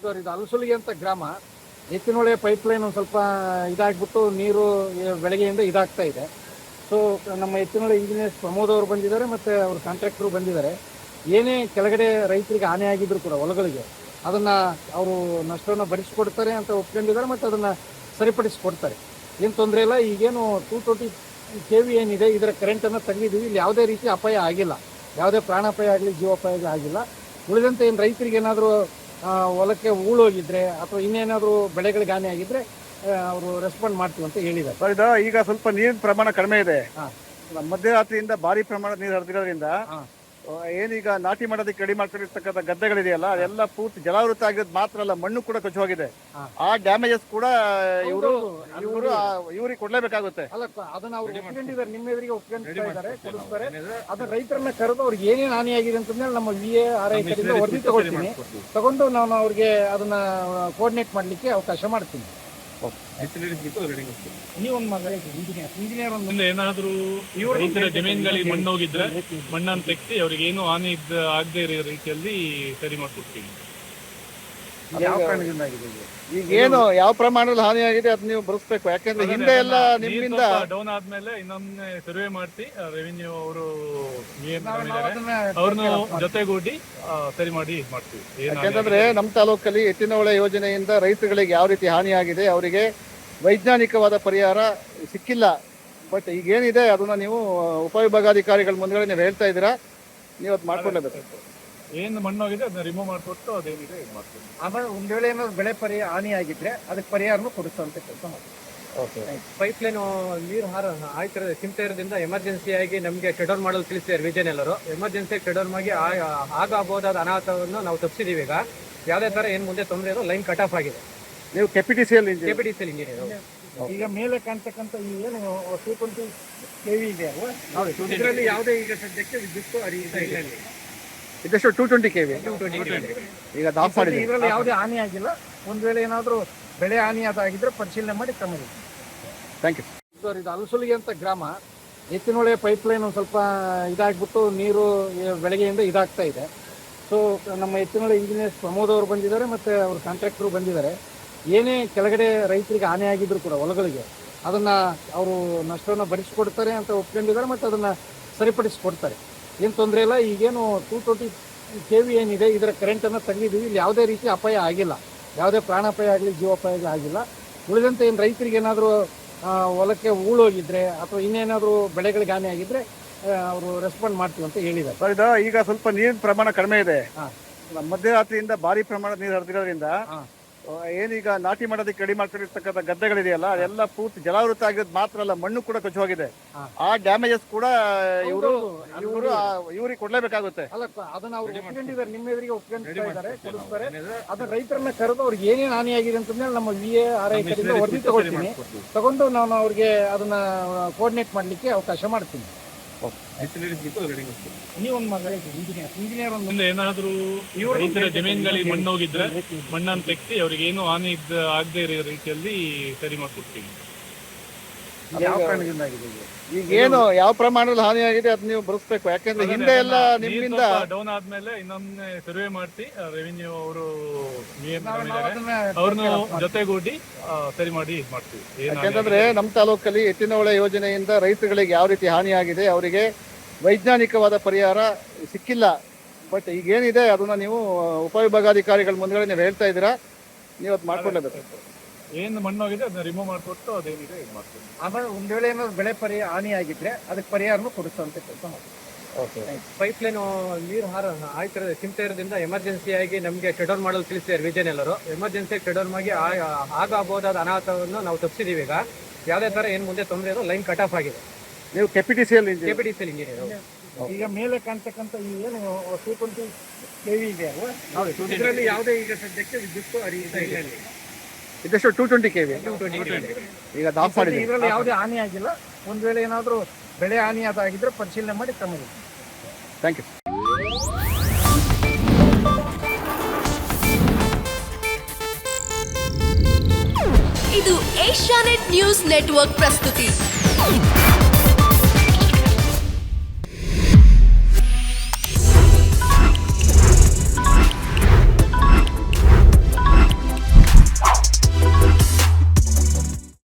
Sir ಇದು ಅಲಸುಲಿಗೆ ಅಂತ ಗ್ರಾಮ. ಎತ್ತಿನೊಳೆ ಪೈಪ್ಲೈನ್ ಒಂದು ಸ್ವಲ್ಪ ಇದಾಗ್ಬಿಟ್ಟು ನೀರು ಬೆಳಗ್ಗೆಯಿಂದ ಇದಾಗ್ತಾ ಇದೆ. ಸೊ ನಮ್ಮ ಎತ್ತಿನೊಳೆ ಇಂಜಿನಿಯರ್ಸ್ ಪ್ರಮೋದ್ ಅವರು ಬಂದಿದ್ದಾರೆ ಮತ್ತು ಅವ್ರ ಕಾಂಟ್ರಾಕ್ಟ್ರು ಬಂದಿದ್ದಾರೆ. ಏನೇ ಕೆಳಗಡೆ ರೈತರಿಗೆ ಹಾನಿ ಆಗಿದ್ರು ಕೂಡ ಹೊಲಗಳಿಗೆ ಅದನ್ನು ಅವರು ನಷ್ಟವನ್ನು ಭರಿಸಿಕೊಡ್ತಾರೆ ಅಂತ ಒಪ್ಕೊಂಡಿದ್ದಾರೆ ಮತ್ತು ಅದನ್ನು ಸರಿಪಡಿಸಿಕೊಡ್ತಾರೆ. ಏನು ತೊಂದರೆ ಇಲ್ಲ. ಈಗೇನು 220 KV ಏನಿದೆ ಇದರ ಕರೆಂಟನ್ನು ತೆಗೆದಿದ್ದೀವಿ. ಇಲ್ಲಿ ಯಾವುದೇ ರೀತಿ ಅಪಾಯ ಆಗಿಲ್ಲ, ಯಾವುದೇ ಪ್ರಾಣಾಪಾಯ ಆಗಲಿ ಜೀವಾಪಾಯ ಆಗಿಲ್ಲ. ಉಳಿದಂತೆ ಏನು ರೈತರಿಗೆ ಏನಾದರೂ ಹೊಲಕ್ಕೆ ಹೂಳೋಗಿದ್ರೆ ಅಥವಾ ಇನ್ನೇನಾದರೂ ಬೆಳೆಗಳಿಗೆ ಹಾನಿ ಆಗಿದ್ರೆ ಅವರು ರೆಸ್ಪಾಂಡ್ ಮಾಡ್ತೀವಿ ಅಂತ ಹೇಳಿದ್ದಾರೆ. ಸರ್, ಈಗ ಸ್ವಲ್ಪ ನೀರಿನ ಪ್ರಮಾಣ ಕಡಿಮೆ ಇದೆ. ಮಧ್ಯರಾತ್ರಿಯಿಂದ ಭಾರಿ ಪ್ರಮಾಣದ ನೀರು ಹರಿದಿರೋದ್ರಿಂದ ಏನೀಗ ನಾಟಿ ಮಾಡೋದಕ್ಕೆ ರೆಡಿ ಮಾಡ್ಕೊಂಡಿರ್ತಕ್ಕಂಥ ಗದ್ದೆಗಳಿದೆಯಲ್ಲ, ಅದೆಲ್ಲ ಪೂರ್ತಿ ಜಲಾವೃತ ಆಗಿರೋದು ಮಾತ್ರ ಅಲ್ಲ, ಮಣ್ಣು ಕೂಡ ಕೊಚ್ಚಿ ಹೋಗಿದೆ. ಆ ಡ್ಯಾಮೇಜಸ್ ಕೂಡ ಇವ್ರಿಗೆ ಕೊಡ್ಲೇಬೇಕಾಗುತ್ತೆ. ಅಲ್ಲ, ಅದನ್ನ ಅವ್ರು ಒಪ್ಕೊಂಡಿದ್ದಾರೆ, ನಿಮ್ಮ ಎದುರಿಗೆ ಒಪ್ಕೊಂಡಿದ್ದಾರೆ, ಕೊಡಿಸ್ತಾರೆ. ಅದನ್ನ ರೈತರನ್ನ ಕರೆದು ಅವ್ರಿಗೆ ಏನೇನು ಹಾನಿ ಆಗಿದೆ ಅಂತಂದ್ರೆ ನಮ್ಮ VARI ಕಡೆಯಿಂದ ವರದಿ ತಗೊಂಡು ನಾನು ಅವ್ರಿಗೆ ಅದನ್ನ ಕೋಆರ್ಡಿನೇಟ್ ಮಾಡ್ಲಿಕ್ಕೆ ಅವಕಾಶ ಮಾಡ್ತೀನಿ. ಏನಾದ್ರೂ ರೈತರ ಜಮೀನುಗಳಿಗೆ ಮಣ್ಣು ಹೋಗಿದ್ರೆ ಮಣ್ಣನ್ನು ತೆಗೆಸಿ ಅವ್ರಿಗೆ ಏನು ಹಾನಿ ಆಗದೆ ಇರೋ ರೀತಿಯಲ್ಲಿ ಸರಿ ಮಾಡ್ಕೊಡ್ತೀವಿ. ಈಗ ಏನು ಯಾವ ಪ್ರಮಾಣದಲ್ಲಿ ಹಾನಿ ಆಗಿದೆ ಅದು ನೀವು ಬರೆಸ್ಬೇಕು. ಯಾಕಂದ್ರೆ ಹಿಂದೆ ಎಲ್ಲ ನಿಮ್ಮಿಂದ ಡೌನ್ ಆದ್ಮೇಲೆ ಇನ್ನೊಮ್ಮೆ ಸರ್ವೆ ಮಾಡಿಸಿ ರೆವಿನ್ಯೂ ಅವರು ಅವ್ರನ್ನ ಜೊತೆಗೂಡಿ ಸರಿ ಮಾಡಿ ಮಾಡ್ತೀವಿ. ಯಾಕಂತಂದ್ರೆ ನಮ್ಮ ತಾಲೂಕಲ್ಲಿ ಎತ್ತಿನಹೊಳೆ ಯೋಜನೆಯಿಂದ ರೈತರುಗಳಿಗೆ ಯಾವ ರೀತಿ ಹಾನಿ ಆಗಿದೆ, ಅವರಿಗೆ ವೈಜ್ಞಾನಿಕವಾದ ಪರಿಹಾರ ಸಿಕ್ಕಿಲ್ಲ. ಬಟ್ ಈಗೇನಿದೆ ಅದನ್ನ ನೀವು ಉಪವಿಭಾಗಾಧಿಕಾರಿಗಳ ಮುಂದ್ಗಡೆ ನೀವು ಹೇಳ್ತಾ ಇದ್ದೀರಾ, ನೀವು ಅದು ಮಾಡ್ಕೊಳ್ಲೇಬೇಕು. ಏನು ಮಣ್ಣೋಗಿದೆ ಅದನ್ನ ರಿಮೂವ್ ಮಾಡಿಕೊಟ್ಟು ಅದೇನಿದೆ ಇದು ಮಾಡ್ತೀವಿ. ಆಮೇಲೆ ಒಂದ್ ವೇಳೆ ಏನಾದ್ರು ಬೆಳೆ ಹಾನಿ ಆಗಿದ್ರೆ ಅದಕ್ಕೆ ಪರಿಹಾರನೂ ಕೊಡಿಸುವಂತ ಕೆಲಸ ಮಾಡ್ತೀವಿ. ಪೈಪ್ ಲೈನ್ ನೀರು ಆಯ್ತಿರೋದು ಚಿಂತೆ ಇರೋದ್ರಿಂದ ಎಮರ್ಜೆನ್ಸಿ ಆಗಿ ನಮಗೆ ಶಟ್ ಡೌನ್ ಮಾಡಲು ತಿಳಿಸಿದ್ದಾರೆ ವಿಜಯನ್ ಎಲ್ಲರೂ. ಎಮರ್ಜೆನ್ಸಿ ಶಟ್ ಡೌನ್ ಆಗಿ ಆಗಬಹುದಾದ ಅನಾಹುತವನ್ನು ನಾವು ತಪ್ಪಿಸಿದೀವಿ. ಈಗ ಯಾವುದೇ ತರ ಏನ್ ಮುಂದೆ ತೊಂದರೆ ಇರೋ ಲೈನ್ ಕಟ್ ಆಫ್ ಆಗಿದೆ. ನೀವು ಕೆಪಿಟಿಸಿಎಲ್ ಇಂಜಿನಿಯರ್ ಈಗ ಮೇಲೆ ಕಾಣ್ತಕ್ಕಂಥ ಈ ಏನು 220 KV ಇದೆ ಅಲ್ವಾ, ಇದರಲ್ಲಿ ಯಾವುದೇ ಈಗ ಸದ್ಯಕ್ಕೆ ವಿದ್ಯುತ್ ಹರಿಯುತ್ತಾ ಇಲ್ಲ. ಇದೆಷ್ಟು 220 KV ಈಗ ಆಫ್ ಮಾಡಿದೆ. ಇದರಲ್ಲಿ ಯಾವುದೇ ಹಾನಿ ಆಗಿಲ್ಲ. ಒಂದ್ ವೇಳೆ ಏನಾದರೂ ಬೆಳೆ ಹಾನಿ ಅದಾಗಿದ್ರೆ ಪರಿಶೀಲನೆ ಮಾಡಿ ತಮಗೆ. ಥ್ಯಾಂಕ್ ಯು ಸರ್ ಇದು ಅಲಸುಲಿಗೆ ಅಂತ ಗ್ರಾಮ. ಎತ್ತಿನೊಳೆ ಪೈಪ್ಲೈನ್ ಒಂದು ಸ್ವಲ್ಪ ಇದಾಗ್ಬಿಟ್ಟು ನೀರು ಬೆಳಗ್ಗೆಯಿಂದ ಇದಾಗ್ತಾ ಇದೆ. ಸೊ ನಮ್ಮ ಎತ್ತಿನೊಳೆ ಇಂಜಿನಿಯರ್ಸ್ ಪ್ರಮೋದ್ ಅವರು ಬಂದಿದ್ದಾರೆ ಮತ್ತು ಅವ್ರ ಕಾಂಟ್ರಾಕ್ಟ್ರು ಬಂದಿದ್ದಾರೆ. ಏನೇ ಕೆಳಗಡೆ ರೈತರಿಗೆ ಹಾನಿ ಆಗಿದ್ರು ಕೂಡ ಹೊಲಗಳಿಗೆ ಅದನ್ನು ಅವರು ನಷ್ಟವನ್ನು ಭರಿಸಿಕೊಡ್ತಾರೆ ಅಂತ ಒಪ್ಕೊಂಡಿದ್ದಾರೆ ಮತ್ತು ಅದನ್ನು ಸರಿಪಡಿಸಿಕೊಡ್ತಾರೆ. ಏನು ತೊಂದರೆ ಇಲ್ಲ. ಈಗೇನು 220 KV ಏನಿದೆ ಇದರ ಕರೆಂಟನ್ನು ತೆಗೆದಿದ್ದೀವಿ. ಇಲ್ಲಿ ಯಾವುದೇ ರೀತಿ ಅಪಾಯ ಆಗಿಲ್ಲ, ಯಾವುದೇ ಪ್ರಾಣಾಪಾಯ ಆಗಲಿ ಜೀವಾಪಾಯ ಆಗಿಲ್ಲ. ಉಳಿದಂತೆ ಏನು ರೈತರಿಗೆ ಏನಾದರೂ ಹೊಲಕ್ಕೆ ಹೂಳೋಗಿದ್ರೆ ಅಥವಾ ಇನ್ನೇನಾದರೂ ಬೆಳೆಗಳಿಗೆ ಹಾನಿ ಆಗಿದ್ರೆ ಅವರು ರೆಸ್ಪಾಂಡ್ ಮಾಡ್ತೀವಿ ಅಂತ ಹೇಳಿದ್ದಾರೆ. ಸರ್, ಈಗ ಸ್ವಲ್ಪ ನೀರಿನ ಪ್ರಮಾಣ ಕಡಿಮೆ ಇದೆ. ಮಧ್ಯರಾತ್ರಿಯಿಂದ ಭಾರಿ ಪ್ರಮಾಣದ ನೀರು ಹರಿದಿರೋದ್ರಿಂದ ಏನೀಗ ನಾಟಿ ಮಾಡೋದಕ್ಕೆ ರೆಡಿ ಮಾಡ್ಕೊಂಡಿರ್ತಕ್ಕಂಥ ಗದ್ದೆಗಳಿದೆಯಲ್ಲ, ಅದೆಲ್ಲ ಪೂರ್ತಿ ಜಲಾವೃತ ಆಗಿರೋದು ಮಾತ್ರ ಅಲ್ಲ, ಮಣ್ಣು ಕೂಡ ಕೊಚ್ಚಿ ಹೋಗಿದೆ. ಆ ಡ್ಯಾಮೇಜಸ್ ಕೂಡ ಇವ್ರಿಗೆ ಕೊಡ್ಲೇಬೇಕಾಗುತ್ತೆ. ಅಲ್ಲ, ಅದನ್ನ ಅವ್ರು ಒಪ್ಕೊಂಡಿದ್ದಾರೆ, ನಿಮ್ಮ ಎದುರಿಗೆ ಒಪ್ಕೊಂಡಿದ್ದಾರೆ, ಕೊಡಿಸ್ತಾರೆ. ಅದನ್ನ ರೈತರನ್ನ ಕರೆದು ಅವ್ರಿಗೆ ಏನೇನು ಹಾನಿ ಆಗಿದೆ ಅಂತಂದ್ರೆ ನಮ್ಮ VARI ಕಡೆಯಿಂದ ವರದಿ ತಗೊಂಡು ನಾನು ಅವ್ರಿಗೆ ಅದನ್ನ ಕೋಆರ್ಡಿನೇಟ್ ಮಾಡ್ಲಿಕ್ಕೆ ಅವಕಾಶ ಮಾಡ್ತೀನಿ. ಏನಾದ್ರೂ ರೈತರ ಜಮೀನುಗಳಿಗೆ ಮಣ್ಣು ಹೋಗಿದ್ರೆ ಮಣ್ಣನ್ನು ತೆಗೆಸಿ ಅವ್ರಿಗೆ ಏನು ಹಾನಿ ಆಗದೆ ಇರೋ ರೀತಿಯಲ್ಲಿ ಸರಿ ಮಾಡ್ಕೊಡ್ತೀವಿ. ಈಗ ಏನು ಯಾವ ಪ್ರಮಾಣದಲ್ಲಿ ಹಾನಿ ಆಗಿದೆ ಅದು ನೀವು ಬರೆಸ್ಬೇಕು. ಯಾಕಂದ್ರೆ ಹಿಂದೆ ಎಲ್ಲ ನಿಮ್ಮಿಂದ ಡೌನ್ ಆದ್ಮೇಲೆ ಇನ್ನೊಮ್ಮೆ ಸರ್ವೆ ಮಾಡಿಸಿ ರೆವಿನ್ಯೂ ಅವರು ಅವ್ರನ್ನ ಜೊತೆಗೂಡಿ ಸರಿ ಮಾಡಿ ಮಾಡ್ತೀವಿ. ಯಾಕಂತಂದ್ರೆ ನಮ್ಮ ತಾಲೂಕಲ್ಲಿ ಎತ್ತಿನಹೊಳೆ ಯೋಜನೆಯಿಂದ ರೈತರುಗಳಿಗೆ ಯಾವ ರೀತಿ ಹಾನಿ ಆಗಿದೆ, ಅವರಿಗೆ ವೈಜ್ಞಾನಿಕವಾದ ಪರಿಹಾರ ಸಿಕ್ಕಿಲ್ಲ. ಬಟ್ ಈಗೇನಿದೆ ಅದನ್ನ ನೀವು ಉಪವಿಭಾಗಾಧಿಕಾರಿಗಳ ಮುಂದ್ಗಡೆ ನೀವು ಹೇಳ್ತಾ ಇದ್ದೀರಾ, ನೀವು ಅದು ಮಾಡ್ಕೊಳ್ಲೇಬೇಕು. ಏನು ಮಣ್ಣೋಗಿದೆ ಅದನ್ನ ರಿಮೂವ್ ಮಾಡಿಕೊಟ್ಟು ಅದೇನಿದೆ ಇದು ಮಾಡ್ತೀವಿ. ಆಮೇಲೆ ಒಂದ್ ವೇಳೆ ಏನಾದ್ರು ಬೆಳೆ ಹಾನಿ ಆಗಿದ್ರೆ ಅದಕ್ಕೆ ಪರಿಹಾರನೂ ಕೊಡಿಸುವಂತ ಕೆಲಸ ಮಾಡ್ತೀವಿ. ಪೈಪ್ ಲೈನ್ ನೀರು ಆಯ್ತಿರೋದು ಚಿಂತೆ ಇರೋದ್ರಿಂದ ಎಮರ್ಜೆನ್ಸಿ ಆಗಿ ನಮಗೆ ಶಟ್ ಡೌನ್ ಮಾಡಲು ತಿಳಿಸಿದ್ದಾರೆ ವಿಜಯನ್ ಎಲ್ಲರೂ. ಎಮರ್ಜೆನ್ಸಿ ಶಟ್ ಡೌನ್ ಆಗಿ ಆಗಬಹುದಾದ ಅನಾಹುತವನ್ನು ನಾವು ತಪ್ಪಿಸಿದೀವಿ. ಈಗ ಯಾವುದೇ ತರ ಏನ್ ಮುಂದೆ ತೊಂದರೆ ಇರೋ ಲೈನ್ ಕಟ್ ಆಫ್ ಆಗಿದೆ. ನೀವು ಕೆಪಿಟಿಸಿಎಲ್ ಇಂಜಿನಿಯರ್ ಈಗ ಮೇಲೆ ಕಾಣ್ತಕ್ಕಂಥ ಈ ಏನು 220 KV ಇದೆ ಅಲ್ವಾ, ಇದರಲ್ಲಿ ಯಾವುದೇ ಈಗ ಸದ್ಯಕ್ಕೆ ವಿದ್ಯುತ್ ಹರಿಯುತ್ತಾ ಇಲ್ಲ. ಇದೆಷ್ಟು 220 KV ಈಗ ಆಫ್ ಮಾಡಿದೆ. ಇದರಲ್ಲಿ ಯಾವುದೇ ಹಾನಿ ಆಗಿಲ್ಲ. ಒಂದ್ ವೇಳೆ ಏನಾದರೂ ಬೆಳೆ ಹಾನಿ ಅದಾಗಿದ್ರೆ ಪರಿಶೀಲನೆ ಮಾಡಿ ತಮಗೆ. Thank you. ಇದು ಏಷ್ಯಾನೆಟ್ ನ್ಯೂಸ್ ನೆಟ್ವರ್ಕ್ ಪ್ರಸ್ತುತಿ.